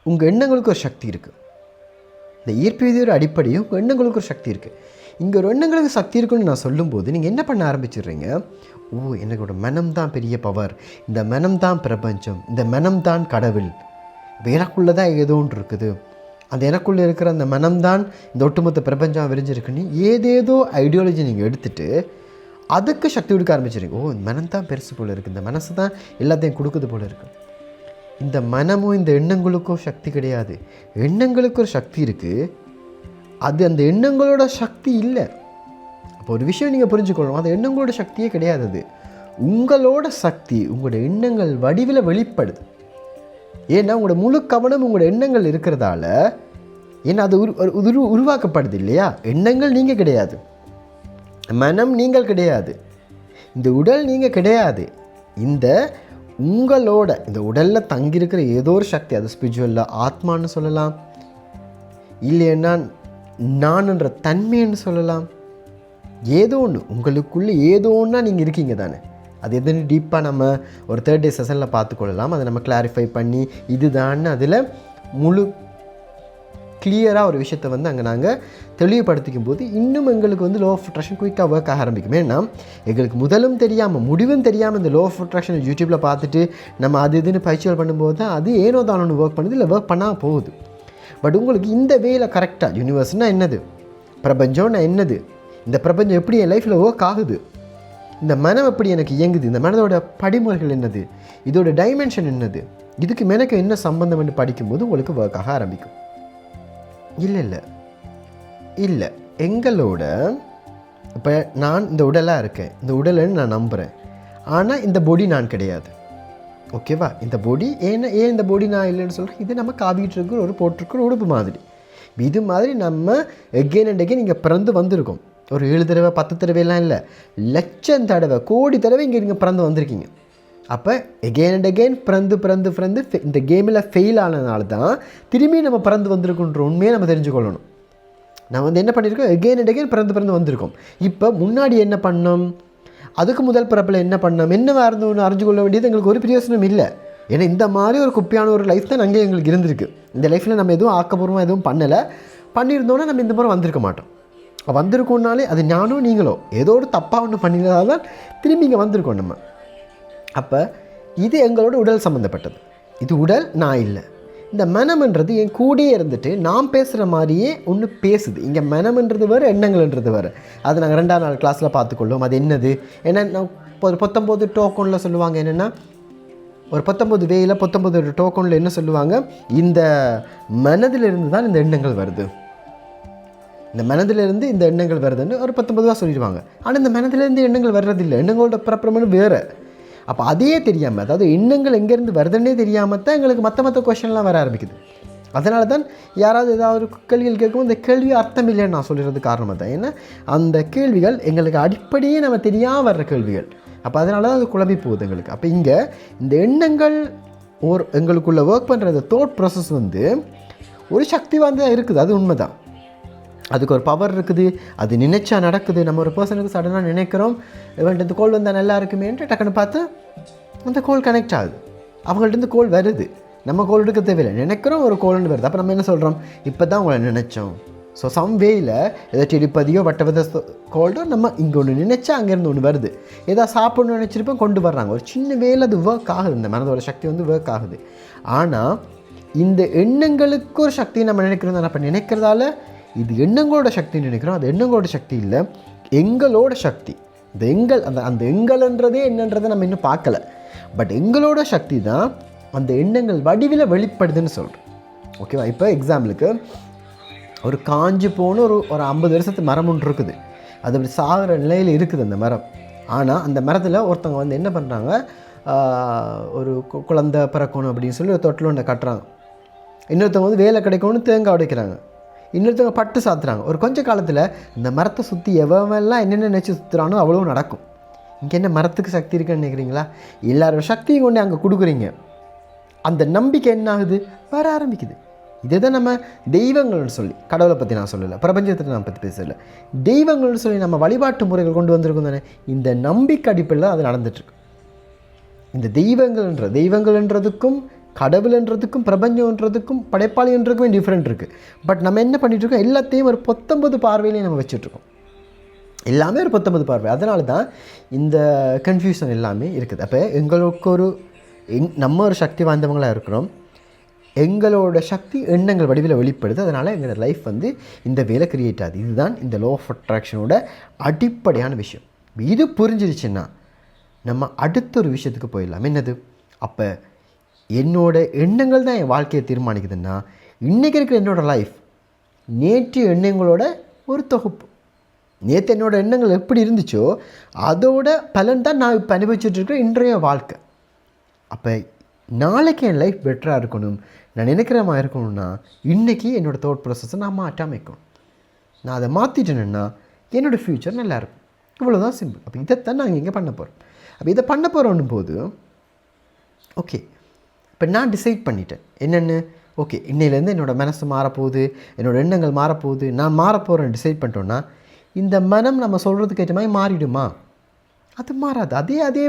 உங்கள் எண்ணங்களுக்கு ஒரு சக்தி இருக்குது. இந்த ஈர்ப்பு விதியோட அடிப்படையும் உங்கள் எண்ணங்களுக்கு ஒரு சக்தி இருக்குது. இங்கே ஒரு எண்ணங்களுக்கு சக்தி இருக்குன்னு நான் சொல்லும்போது நீங்கள் என்ன பண்ண ஆரம்பிச்சிடுறீங்க, என்னோட மனம் தான் பெரிய பவர், இந்த மனம் தான் பிரபஞ்சம், இந்த மனம் தான் கடவுள், இப்போ எனக்குள்ளே தான் ஏதோ ஒன்று இருக்குது, அந்த எனக்குள்ளே இருக்கிற அந்த மனம்தான் இந்த ஒட்டுமொத்த பிரபஞ்சம் விரிஞ்சிருக்குன்னு ஏதேதோ ஐடியாலஜி நீங்கள் எடுத்துகிட்டு அதுக்கு சக்தி கொடுக்க ஆரம்பிச்சிருங்க. இந்த மனம் தான் பெருசு போல் இருக்குது, இந்த மனசு தான் எல்லாத்தையும் கொடுக்குது போல் இருக்குது. இந்த மனமும் இந்த எண்ணங்களுக்கும் சக்தி கிடையாது. எண்ணங்களுக்கு ஒரு சக்தி இருக்குது, அது அந்த எண்ணங்களோட சக்தி இல்லை. அப்போ ஒரு விஷயம் நீங்கள் புரிஞ்சுக்கணும், அந்த எண்ணங்களோட சக்தியே கிடையாது. அது உங்களோட சக்தி உங்களோட எண்ணங்கள் வடிவில் வெளிப்படுது. ஏன்னா உங்களோட முழு கவனம் உங்களோட எண்ணங்கள் இருக்கிறதால, ஏன்னா அது உருவாக்கப்படுது இல்லையா. எண்ணங்கள் நீங்கள் கிடையாது, மனம் நீங்கள் கிடையாது, இந்த உடல் நீங்கள் கிடையாது. இந்த உங்களோட இந்த உடலில் தங்கியிருக்கிற ஏதோ ஒரு சக்தி, அது ஸ்பிரிச்சுவலில் ஆத்மான்னு சொல்லலாம், இல்லைன்னா நான்ன்ற தன்மைன்னு சொல்லலாம். ஏதோ ஒன்று உங்களுக்குள்ளே ஏதோ ஒன்றா நீங்கள் இருக்கீங்க தானே. அது எதுன்னு டீப்பாக நம்ம ஒரு 3rd டே செஷனில் பார்த்துக்கொள்ளலாம். அதை நம்ம கிளாரிஃபை பண்ணி இதுதான் அதில் முழு கிளியராக ஒரு விஷயத்தை அங்கே நாங்கள் தெளிவுபடுத்திக்கும் போது இன்னும் எங்களுக்கு லோ ஆஃப் அட்ராக்ஷன் குயிக்காக ஒர்க் ஆக ஆரம்பிக்கும். ஏன்னா எங்களுக்கு முதலும் தெரியாமல் முடிவும் தெரியாமல் இந்த லோ ஆஃப் அட்ராக்ஷன் யூடியூப்பில் பார்த்துட்டு நம்ம அது இதுன்னு பயிற்சிகள் பண்ணும்போது தான் அது ஏனோ தான் ஒன்று ஒர்க் பண்ணுது, இல்லை ஒர்க் பண்ணால் போகுது. பட் உங்களுக்கு இந்த வேலை கரெக்டாக யூனிவர்ஸ்னால் என்னது, பிரபஞ்சம்னா என்னது, இந்த பிரபஞ்சம் எப்படி என் லைஃப்பில் ஒர்க் ஆகுது, இந்த மனம் எப்படி எனக்கு இயங்குது, இந்த மனதோட படிமுறைகள் என்னது, இதோட டைமென்ஷன் என்னது, இதுக்கு எனக்கு என்ன சம்பந்தம் என்று படிக்கும்போது உங்களுக்கு ஒர்க் ஆக ஆரம்பிக்கும். இல்லை எங்களோட இப்போ நான் இந்த உடலாக இருக்கேன், இந்த உடலைன்னு நான் நம்புகிறேன், ஆனால் இந்த பொடி நான் கிடையாது. ஓகேவா, இந்த பொடி ஏன் இந்த பொடி நான் இல்லைன்னு சொல்கிறேன், இது நம்ம காவிட்டு இருக்கிற ஒரு போட்டிருக்கிற உடுப்பு மாதிரி. இது மாதிரி நம்ம எகெயின் அண்ட் எகெயின் இங்கே பிறந்து வந்திருக்கோம். ஒரு 7 தடவை 10 தடவைலாம் இல்லை, லட்சம் தடவை கோடி தடவை இங்கே நீங்கள் பிறந்து வந்திருக்கீங்க. அப்போ எகெயின் அண்ட் எகெயின் பிறந்து இந்த கேமில் ஃபெயில் ஆனதுனால தான் திரும்பி நம்ம பிறந்து வந்திருக்குன்ற உண்மையை நம்ம தெரிஞ்சுக்கொள்ளணும். நான் என்ன பண்ணியிருக்கோம், எகெயின் அண்ட் எகெயின் பிறந்து வந்திருக்கோம். இப்போ முன்னாடி என்ன பண்ணோம், அதுக்கு முதல் பிறப்பில் என்ன பண்ணோம், என்னவாக இருந்தோன்னு அறிஞ்சு கொள்ள வேண்டியது எங்களுக்கு ஒரு பிரயோசனம் இல்லை. ஏன்னா இந்த மாதிரி ஒரு குப்பியான ஒரு லைஃப் தான் அங்கே எங்களுக்கு இருந்திருக்கு. இந்த லைஃப்பில் நம்ம எதுவும் ஆக்கப்பூர்வமாக எதுவும் பண்ணியிருந்தோன்னா நம்ம இந்த முறை வந்திருக்க மாட்டோம். வந்திருக்கோம்னாலே அது ஞானம் நீங்களோ ஏதோ ஒரு தப்பாக ஒன்று பண்ணினதால் தான் திரும்பி இங்கே வந்திருக்கோம் நம்ம. அப்போ இது எங்களோட உடல் சம்மந்தப்பட்டது. இது உடல், நான் இல்லை. இந்த மனம்ன்றது என் கூடயே இருந்துட்டு நான் பேசுகிற மாதிரியே ஒன்று பேசுது. இங்கே மனம்ன்றது வேறு, எண்ணங்கள்ன்றது வேறு. அதை நாங்கள் 2ஆம் நாள் கிளாஸில் பார்த்துக்கொள்ளும். அது என்னது, ஏன்னா ஒரு 19 டோக்கனில் சொல்லுவாங்க என்னென்னா, ஒரு 19 வேயில் 19 டோக்கனில் என்ன சொல்லுவாங்க, இந்த மனதிலிருந்து தான் இந்த எண்ணங்கள் வருது, இந்த மனதிலிருந்து இந்த எண்ணங்கள் வருதுன்னு ஒரு 19 சொல்லிடுவாங்க. ஆனால் இந்த மனதிலேருந்து எண்ணங்கள் வர்றதில்லை, எண்ணங்களோட பிறப்பிரமனு வேறு. அப்போ அதையே தெரியாமல், அதாவது எண்ணங்கள் எங்கேருந்து வருதுன்னே தெரியாமல் தான் எங்களுக்கு மற்ற கொஷன்லாம் வர ஆரம்பிக்குது. அதனால தான் யாராவது ஏதாவது கேள்விகள் கேட்கும், இந்த கேள்வி அர்த்தம் இல்லைன்னு நான் சொல்கிறது காரணமாக தான். ஏன்னா அந்த கேள்விகள் எங்களுக்கு அடிப்படையே நம்ம தெரியாமல் வர்ற கேள்விகள். அப்போ அதனால தான் அது குழம்பி போகுது எங்களுக்கு. அப்போ இங்கே இந்த எண்ணங்கள் எங்களுக்குள்ளே ஒர்க் பண்ணுற இந்த தாட் ப்ராசஸ் ஒரு சக்தி வாய்ந்ததாக இருக்குது, அது உண்மை தான். அதுக்கு ஒரு பவர் இருக்குது, அது நினைச்சா நடக்குது. நம்ம ஒரு பர்சனுக்கு சடனாக நினைக்கிறோம், இவன்ட்டு கோல் வந்தால் நல்லா இருக்குமேன்ட்டு டக்குன்னு பார்த்து அந்த கோல் கனெக்ட் ஆகுது, அவங்கள்ட்ட கோல் வருது. நம்ம கோல் எடுக்க தேவையில்லை, நினைக்கிறோம் ஒரு கோல்னு வருது. அப்போ நம்ம என்ன சொல்கிறோம், இப்போ தான் உங்களை நினச்சோம். ஸோ சம் வேயில் ஏதாச்சும் இடிப்பதியோ வட்டவத கோல்டோ நம்ம இங்கே ஒன்று நினச்சா அங்கேருந்து ஒன்று வருது. ஏதாவது சாப்பிட்ணுன்னு நினச்சிருப்போம், கொண்டு வர்றாங்க. ஒரு சின்ன வேலை அது ஒர்க் ஆகுது, இந்த மனதோட சக்தி ஒர்க் ஆகுது. ஆனால் இந்த எண்ணங்களுக்கு ஒரு சக்தியை நம்ம நினைக்கிறோம். அப்போ நினைக்கிறதால இது எண்ணங்களோட சக்தின்னு நினைக்கிறோம், அது எண்ணங்களோட சக்தி இல்லை, எங்களோட சக்தி. இந்த அந்த எங்கள்ன்றதே என்னன்றதை நம்ம இன்னும் பார்க்கல. பட் எங்களோட சக்தி தான் அந்த எண்ணங்கள் வடிவில் வெளிப்படுதுன்னு சொல்கிறோம். ஓகேவா, இப்போ எக்ஸாம்பிளுக்கு ஒரு காஞ்சு போன ஒரு 50 வருஷத்து மரம் ஒன்று இருக்குது, அது அப்படி சாகிற நிலையில் இருக்குது அந்த மரம். ஆனால் அந்த மரத்தில் ஒருத்தவங்க என்ன பண்ணுறாங்க, ஒரு குழந்தை பிறக்கணும் அப்படின்னு சொல்லி ஒரு தொட்டில் ஒன்று கட்டுறாங்க. இன்னொருத்தவங்க வேலை கிடைக்கணும்னு தேங்காய் உடைக்கிறாங்க. இன்னொருத்தவங்க பட்டு சாத்துறாங்க. ஒரு கொஞ்ச காலத்தில் இந்த மரத்தை சுற்றி எவெல்லாம் என்னென்ன நினச்சி சுற்றுறானோ அவ்வளோ நடக்கும். இங்கே என்ன மரத்துக்கு சக்தி இருக்குன்னு நினைக்கிறீங்களா? எல்லாரோட சக்தியும் கொண்டு அங்கே கொடுக்குறீங்க. அந்த நம்பிக்கை என்ன ஆகுது, வர ஆரம்பிக்குது. இதே தான் நம்ம தெய்வங்கள்னு சொல்லி, கடவுளை பற்றி நான் சொல்லலை, பிரபஞ்சத்தை நான் பற்றி பேசலை, தெய்வங்கள்னு சொல்லி நம்ம வழிபாட்டு முறைகள் கொண்டு வந்திருக்கோம் தானே. இந்த நம்பிக்கை அடிப்படையில் அது நடந்துட்டுருக்கு. இந்த தெய்வங்கள்ன்றதுக்கும் கடவுள்ன்றதுக்கும் பிரபஞ்சம்ன்றதுக்கும் படைப்பாளின்றதுக்கும் டிஃப்ரெண்ட் இருக்குது. பட் நம்ம என்ன பண்ணிகிட்ருக்கோம், எல்லாத்தையும் ஒரு 19 பார்வையிலையும் நம்ம வச்சுட்ருக்கோம். எல்லாமே ஒரு 19 பார்வை. அதனால தான் இந்த கன்ஃபியூஷன் எல்லாமே இருக்குது. அப்போ எங்களுக்கு நம்ம ஒரு சக்தி வாய்ந்தவங்களாக இருக்கிறோம். எங்களோட சக்தி எண்ணங்கள் வடிவில் வெளிப்படுது. அதனால் எங்களோட லைஃப் இந்த வேலை கிரியேட் ஆகுது. இதுதான் இந்த லா ஆஃப் அட்ராக்ஷனோட அடிப்படையான விஷயம். இது புரிஞ்சிருச்சுன்னா நம்ம அடுத்த ஒரு விஷயத்துக்கு போயிடலாம். என்னது, அப்போ என்னோட எண்ணங்கள் தான் என் வாழ்க்கையை தீர்மானிக்குதுன்னா இன்றைக்கி இருக்கிற என்னோடய லைஃப் நேற்று எண்ணங்களோட ஒரு தொகுப்பு. நேற்று என்னோடய எண்ணங்கள் எப்படி இருந்துச்சோ அதோட பலன் தான் நான் இப்போ அனுபவிச்சுட்ருக்கிற இன்றைய வாழ்க்கை. அப்போ நாளைக்கு என் லைஃப் பெட்டராக இருக்கணும், நான் நினைக்கிற மாதிரி இருக்கணும்னா இன்றைக்கி என்னோடய தாட் ப்ராசஸை நான் மாற்றாமல் வைக்கணும். நான் அதை மாற்றிட்டேன்னா என்னோடய ஃப்யூச்சர் நல்லாயிருக்கும். இவ்வளோதான் சிம்பிள். அப்போ இதைத்தான் நாங்கள் இங்கே பண்ண போகிறோம். அப்போ இதை பண்ண போகிறோன்னும் போது ஓகே, இப்போ நான் டிசைட் பண்ணிட்டேன் என்னென்னு. ஓகே, இன்னையிலேருந்து என்னோடய மனசு மாறப்போகுது, என்னோடய எண்ணங்கள் மாறப்போகுது, நான் மாறப்போகிறேன்னு டிசைட் பண்ணிட்டோன்னா இந்த மனம் நம்ம சொல்கிறதுக்கு ஏற்ற மாதிரி மாறிடுமா? அது மாறாது. அதே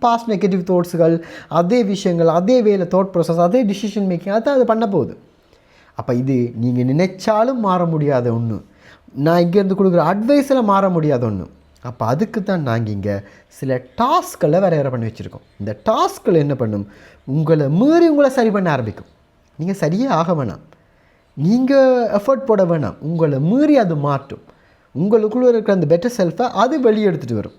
பாஸ்ட் நெகட்டிவ் தாட்ஸுகள், அதே விஷயங்கள், அதே வேலை தாட் ப்ராசஸ், அதே டிசிஷன் மேக்கிங் அதுதான் அது பண்ண போகுது. அப்போ இது நீங்கள் நினைச்சாலும் மாற முடியாத ஒன்று, நான் இங்கேருந்து கொடுக்குற அட்வைஸில் மாற முடியாத ஒன்று. அப்போ அதுக்கு தான் நாங்கள் இங்கே சில டாஸ்க்களை வேறு பண்ணி வச்சுருக்கோம். இந்த டாஸ்க்களை என்ன பண்ணும், உங்களை மீறி உங்களை சரி பண்ண ஆரம்பிக்கும். நீங்கள் சரியே ஆக வேணாம், நீங்கள் எஃபர்ட் போட வேணாம், உங்களை மீறி அது மாற்றும். உங்களுக்குள்ளே இருக்கிற அந்த பெட்டர் செல்ஃபை அது வெளியே எடுத்துகிட்டு வரும்.